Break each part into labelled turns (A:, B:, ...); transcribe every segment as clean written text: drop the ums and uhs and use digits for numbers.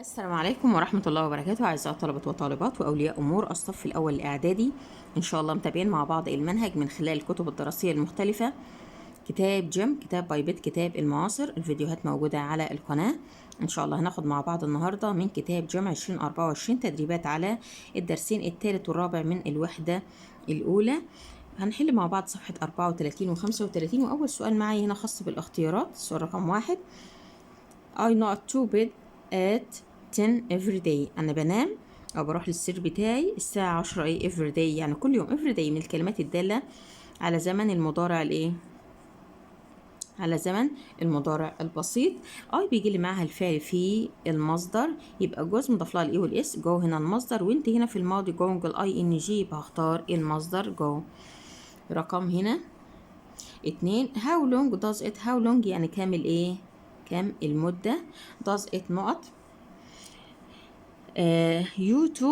A: السلام عليكم ورحمة الله وبركاته. أعزائي طلبة وطالبات وأولياء أمور الصف الأول الإعدادي، إن شاء الله متابعين مع بعض المنهج من خلال الكتب الدراسية المختلفة. كتاب جيم، كتاب باي بيت، كتاب المعاصر. الفيديوهات موجودة على القناة. إن شاء الله هناخد مع بعض النهاردة من كتاب جيم 2024 تدريبات على الدرسين الثالث والرابع من الوحدة الأولى. هنحل مع بعض صفحة 34 و 35، وأول سؤال معي هنا خاص بالاختيارات. السؤال رقم 1: I not to bed at 10 every day. أنا بنام أو بروح للسرير بتاعي الساعة 10 every day، يعني كل يوم. every day من الكلمات الدالة على زمن المضارع على زمن المضارع البسيط. اي بيجي لي معاها الفعل في المصدر، يبقى جوز مضاف لها الاي والاس. جو هنا المصدر، وانت هنا في الماضي جوج الاي ان جي، يبقى هختار المصدر جو. رقم هنا 2: how long does it. how long يعني كام كام المدة. does it نقط you to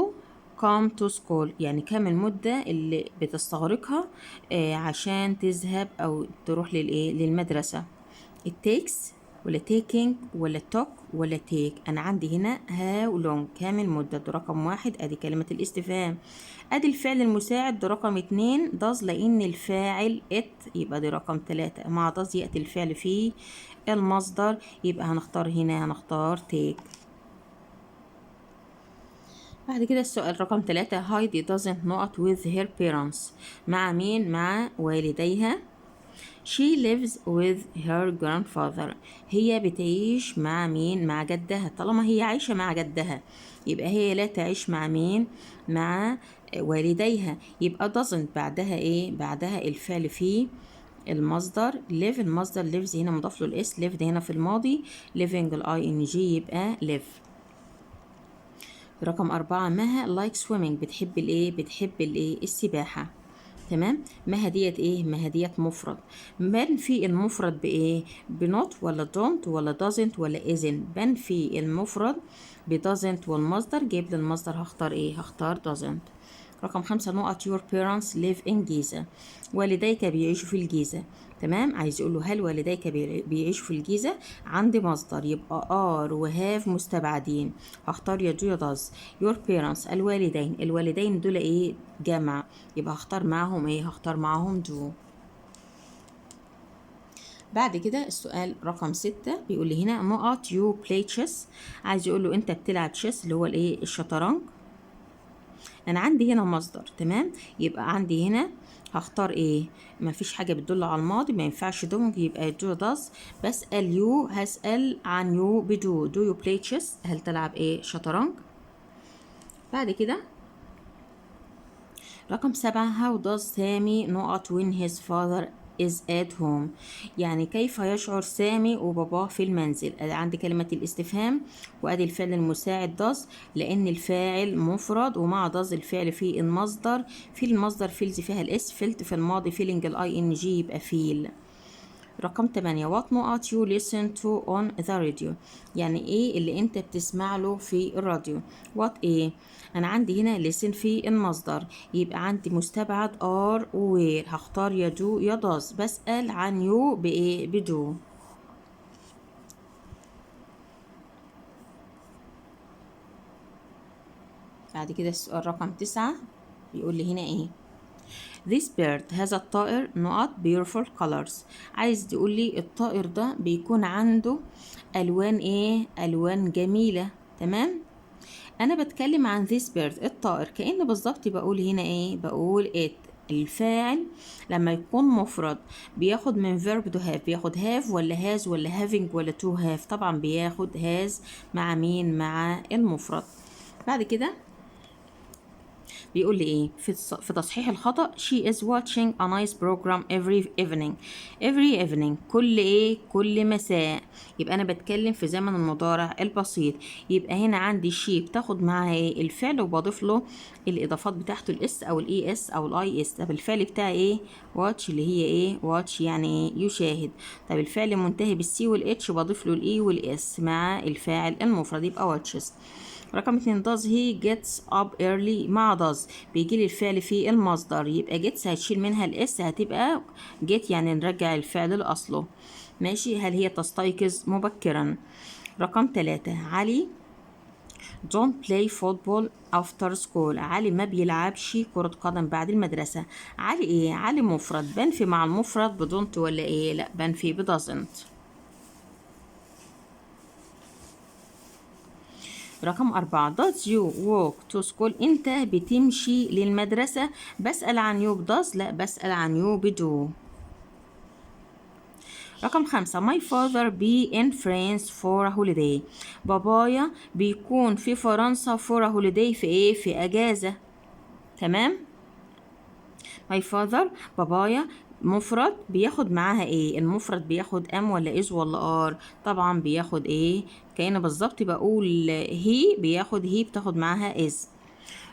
A: come to school، يعني كام المدة اللي بتستغرقها عشان تذهب أو تروح للمدرسة. it takes ولا taking ولا took ولا take. أنا عندي هنا how long كام المدة. ده رقم 1، أدي كلمة الاستفهام. أدي الفعل المساعد. ده رقم 2 does، لأن الفاعل it، يبقى دي رقم 3. مع does يأتي الفعل في المصدر، يبقى هنختار take. بعد كده السؤال رقم 3: هايدي doesn't not with her parents. مع مين؟ مع والديها. She lives with her grandfather. هي بتعيش مع مين؟ مع جدها. طالما هي عايشة مع جدها، يبقى هي لا تعيش مع مين؟ مع والديها. يبقى doesn't بعدها بعدها الفعل في المصدر live. المصدر lives هنا مضاف له الاس. lived هنا في الماضي. living الاي ان جي، يبقى live. رقم 4: مها like swimming. بتحب السباحة. تمام. مها ديت مها ديت مفرد. بان في المفرد بنوت ولا don't ولا doesn't ولا isn't. بان في المفرد doesn't، والمصدر جايب لي المصدر. هختار doesn't. رقم 5: نقط your parents live in جيزة. والديك بيعيشوا في الجيزة. تمام. عايز يقول له هل والديك بيعيشوا في الجيزة. عندي مصدر، يبقى are وهاف مستبعدين. هختار يا do يا does. your parents الوالدين دول جمع، يبقى هختار معاهم do. بعد كده السؤال رقم 6 بيقول لي هنا نقط you play chess. عايز يقول له انت بتلعب chess اللي هو الشطرنج. انا عندي هنا مصدر. تمام. يبقى عندي هنا هختار مفيش حاجه بتدل على الماضي، ما ينفعش دوم، يبقى do does. بسأل يو، هسأل عن يو بدو. do you play chess؟ هل تلعب شطرنج. بعد كده رقم 7: how does سامي نقط when his father is at home. يعني كيف يشعر سامي وباباه في المنزل. عندي كلمة الاستفهام، وادي الفعل المساعد does، لان الفاعل مفرد، ومع does الفعل في المصدر. في المصدر فيلز فيها الاس. فيلت في الماضي فيلينج الاي ان جي، يبقى فيل. رقم 8: what نقط you listen to on the radio. يعني اللي انت بتسمع له في الراديو. what انا عندي هنا listen في المصدر، يبقى عندي مستبعد are و where. هختار يا do يا does. بسأل عن you بدو. بعد كده السؤال رقم 9 بيقول لي هنا This bird، هذا الطائر نقط beautiful colors. عايز يقول لي الطائر ده بيكون عنده ألوان ألوان جميلة. تمام. أنا بتكلم عن this bird الطائر، كأن بالظبط بقول هنا بقول it. الفاعل لما يكون مفرد بياخد من verb to have. بياخد have ولا has ولا having ولا to have. طبعا بياخد has مع مين؟ مع المفرد. بعد كده بيقول لي في تصحيح الخطأ she is watching a nice program every evening كل مساء. يبقى أنا بتكلم في زمن المضارع البسيط. يبقى هنا عندي she بتاخد معها الفعل، وبضيف له الإضافات بتاعته الاس أو الاي اس أو الاي اس. طب الفعل بتاعي watch اللي هي watch يعني يشاهد. طب الفعل منتهي بالسي والاتش، بضيف له الاي والاس مع الفاعل المفرد، يبقى watches. رقم 2: does he gets up early. مع does بيجي لي الفعل في المصدر، يبقى gets هتشيل منها الاس، هتبقى get يعني نرجع الفعل لأصله. ماشي. هل هي تستيقظ مبكرا. رقم 3: علي don't play football after school. علي ما بيلعبش كرة قدم بعد المدرسة. علي ايه؟ علي مفرد، بنفي مع المفرد بدونت ولا ايه؟ لا بنفي بدازنت. رقم 4 does you walk to school. انت بتمشي للمدرسة. بسأل عن you does، لا بسأل عن you بدو. رقم 5 my father be in France for a holiday. بابايا بيكون في فرنسا for a holiday في ايه؟ في اجازة. تمام. my father بابايا مفرد بياخد معاها ايه؟ المفرد بياخد ام ولا از ولا ار؟ طبعا بياخد ايه؟ كأنه بالظبط بقول هي بياخد هي بتاخد معاها از.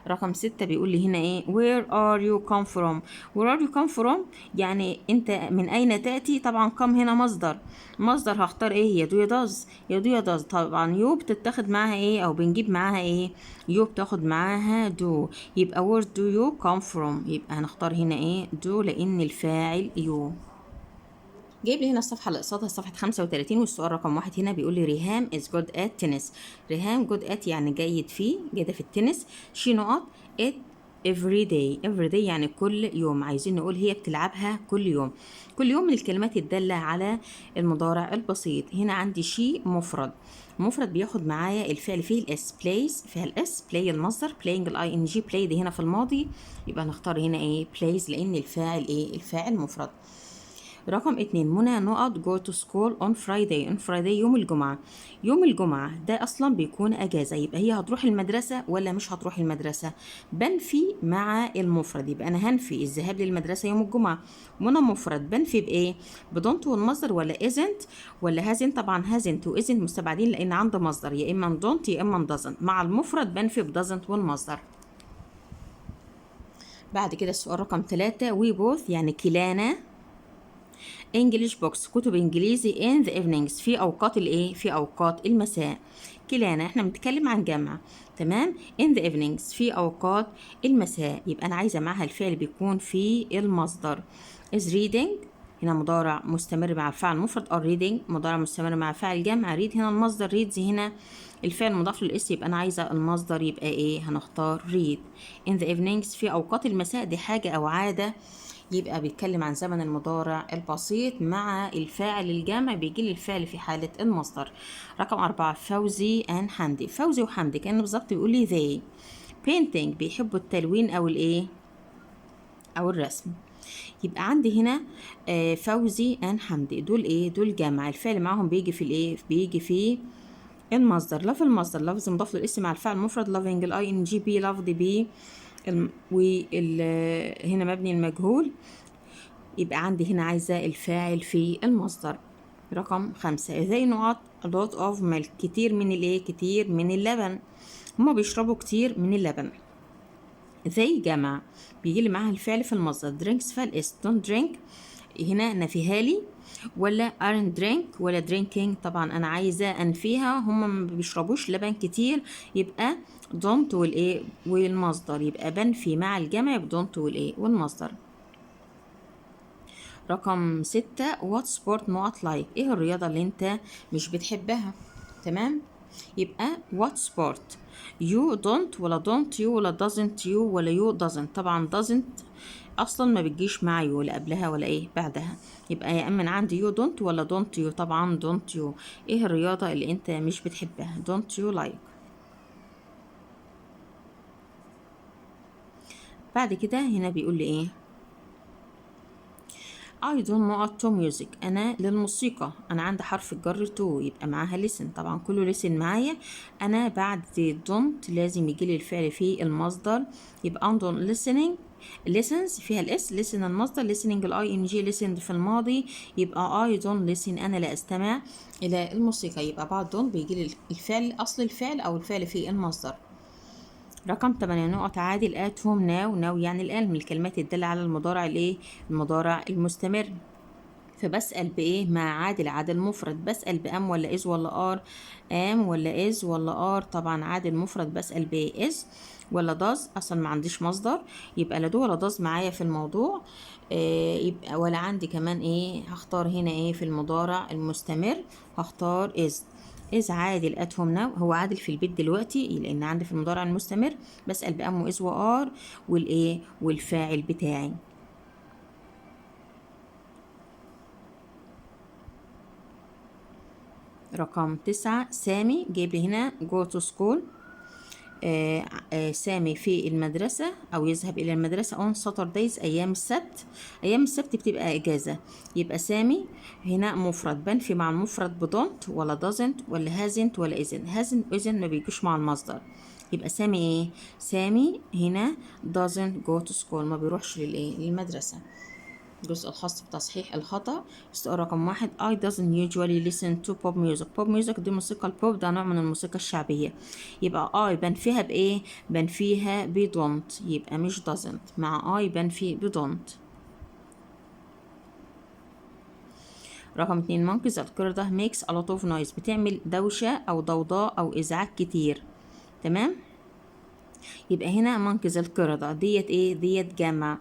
A: رقم 6 بيقول لي هنا ايه؟ where are you come from. where are you come from يعني انت من اين تأتي. طبعا come هنا مصدر. مصدر هختار ايه؟ يا دو يا داز. يا دو يا داز. طبعا يو بتتاخد معاها ايه او بنجيب معاها ايه؟ يو بتاخد معاها دو. يبقى where do you come from. يبقى هنختار هنا ايه؟ دو لان الفاعل يو. جايب لي هنا الصفحة اللي قصادها صفحة 35 والسؤال رقم 1 هنا بيقول لي ريهام is good at tennis. ريهام good at يعني جيد فيه، جيدة في التنس. she نقط it every day. every day يعني كل يوم. عايزين نقول هي بتلعبها كل يوم. كل يوم من الكلمات الدالة على المضارع البسيط. هنا عندي she مفرد. مفرد بياخد معايا الفعل فيه الاس. plays فيها الاس. play المصدر. playing الاي ان جي. play دي هنا في الماضي يبقى نختار هنا ايه؟ plays لان الفاعل ايه؟ الفاعل مفرد. رقم 2 منى نقط go to school on Friday. on Friday يوم الجمعة. يوم الجمعة ده أصلا بيكون أجازة. يبقى هي هتروح المدرسة ولا مش هتروح المدرسة؟ بنفي مع المفرد. يبقى أنا هنفي الذهاب للمدرسة يوم الجمعة. منى مفرد بنفي بإيه؟ بدونت والمصدر ولا isn't ولا hasn't. طبعا hasn't و isn't مستبعدين لأن عنده مصدر يا إما don't يا إما doesn't. مع المفرد بنفي بدازنت والمصدر. بعد كده السؤال رقم 3 we both يعني كلانا انجليش بوكس كتب انجليزي in the evenings في اوقات الايه؟ في اوقات المساء. كلانا احنا بنتكلم عن جمع. تمام. in the evenings في اوقات المساء. يبقى انا عايزه معاها الفعل بيكون في المصدر. is reading هنا مضارع مستمر مع الفعل المفرد. are reading مضارع مستمر مع فعل جمع. read هنا المصدر. reads هنا الفعل مضاف للاس. يبقى انا عايزه المصدر يبقى ايه؟ هنختار read. in the evenings في اوقات المساء دي حاجه او عاده. يبقى بيتكلم عن زمن المضارع البسيط مع الفاعل الجمع بيجي لي الفعل في حالة المصدر. رقم 4 فوزي and حمدي. فوزي وحمدي كأنه بالظبط بيقول لي they painting بيحبوا التلوين أو الإيه؟ أو الرسم. يبقى عندي هنا فوزي and حمدي دول إيه؟ دول جمع. الفعل معاهم بيجي في الإيه؟ بيجي في المصدر. لف المصدر لفظ مضاف للاسم مع الفعل المفرد. loving الاي ان جي بي لفظ بي هنا مبني المجهول. يبقى عندي هنا عايزة الفاعل في المصدر. رقم 5 زي نقط a lot of milk كتير من الايه؟ كتير من اللبن. هما بيشربوا كتير من اللبن. زي جمع بيجي لي معاها الفعل في المصدر. drinks فالاس. don't drink هنا نفيها لي ولا aren't drink ولا drinking. طبعا انا عايزة انفيها. هما ما بيشربوش لبن كتير. يبقى don't والايه؟ والمصدر. يبقى بنفي مع الجمع don't والايه؟ والمصدر. رقم 6 what sport نقط like ايه الرياضة اللي انت مش بتحبها؟ تمام. يبقى what sport you don't ولا don't you ولا doesn't you ولا you doesn't. طبعا doesn't اصلا ما بتجيش مع you ولا قبلها ولا ايه بعدها. يبقى يا اما عندي you don't ولا don't you. طبعا don't you. ايه الرياضة اللي انت مش بتحبها؟ don't you like. بعد كده هنا بيقول لي ايه؟ I don't نقط to music أنا للموسيقى. أنا عندي حرف الجر to يبقى معاها listen. طبعا كله listen معايا. أنا بعد don't لازم يجيلي الفعل في المصدر. يبقى don't listening listens فيها الاس. listen المصدر. listening الاي ان جي. listened في الماضي. يبقى I don't listen أنا لا أستمع إلى الموسيقى. يبقى بعد don't بيجيلي الفعل أصل الفعل أو الفعل في المصدر. رقم 8 نقط عادل at home now. now يعني الآن من الكلمات الدالة على المضارع الايه؟ المضارع المستمر. فبسأل بإيه؟ مع عادل. عادل مفرد. بسأل بأم ولا إز ولا آر؟ أم ولا إز ولا آر؟ طبعا عادل مفرد بسأل بإيه؟ إز ولا داز. أصلا ما عنديش مصدر يبقى لا دو ولا داز معايا في الموضوع. يبقى ولا عندي كمان إيه؟ هختار هنا إيه في المضارع المستمر؟ هختار إز. is عادل at home now، هو عادل في البيت دلوقتي لان عندي في المضارع المستمر بسأل بأم is و are والايه والفاعل بتاعي. رقم 9 سامي جايب لي هنا go to school. سامي في المدرسة أو يذهب إلى المدرسة on Saturdays أيام السبت. أيام السبت بتبقى إجازة، يبقى سامي هنا مفرد بنفي مع المفرد بدونت ولا doesn't ولا hasn't ولا isn't ما بيجوش مع المصدر، يبقى سامي إيه؟ سامي هنا doesn't go to school ما بيروحش للمدرسة. الجزء الخاص بتصحيح الخطأ. السؤال رقم 1 I doesn't usually listen to pop music. pop music دي موسيقى البوب، ده نوع من الموسيقى الشعبية. يبقى I بنفيها بإيه؟ بنفيها ب don't، يبقى مش doesn't، مع I بنفي ب don't. رقم 2 monkeys القردة makes a lot of noise بتعمل دوشة أو ضوضاء أو إزعاج كتير. تمام؟ يبقى هنا منقذ القردة ديت ايه؟ ديت جمع.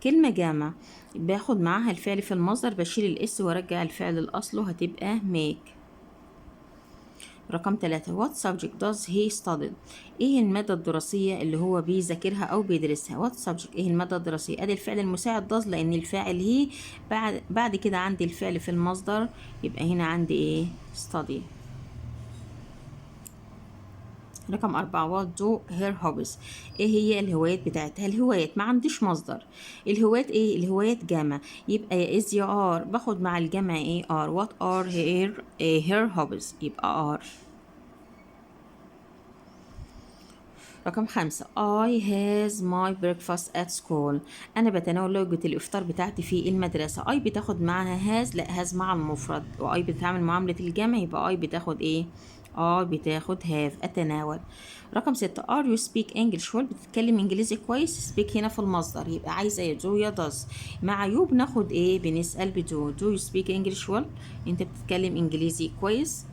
A: كلمة جمع باخد معاها الفعل في المصدر بشيل الاس وارجع الفعل لاصله هتبقى make. رقم 3 what subject does he study؟ ايه المادة الدراسية اللي هو بيذاكرها او بيدرسها؟ what subject ايه المادة الدراسية؟ ادي الفعل المساعد does لان الفاعل هي، بعد كده عندي الفعل في المصدر، يبقى هنا عندي ايه؟ study. رقم 4 what do her hobbies؟ ايه هي الهوايات بتاعتها؟ الهوايات ما عنديش مصدر، الهوايات ايه؟ الهوايات جمع، يبقى يا is يا are باخد مع الجمع ايه؟ are. what are her hobbies؟ يبقى are. رقم 5 I has my breakfast at school. أنا بتناول وجبة الإفطار بتاعتي في المدرسة. I بتاخد معاها has، لا has مع المفرد، و I بتتعامل معاملة الجمع، يبقى I بتاخد إيه؟ I بتاخد have أتناول. رقم 6 are you speak English well؟ بتتكلم إنجليزي كويس؟ speak هنا في المصدر، يبقى عايزة يا do يا does. مع you بناخد إيه؟ بنسأل بدو. do you speak English well؟ أنت بتتكلم إنجليزي كويس؟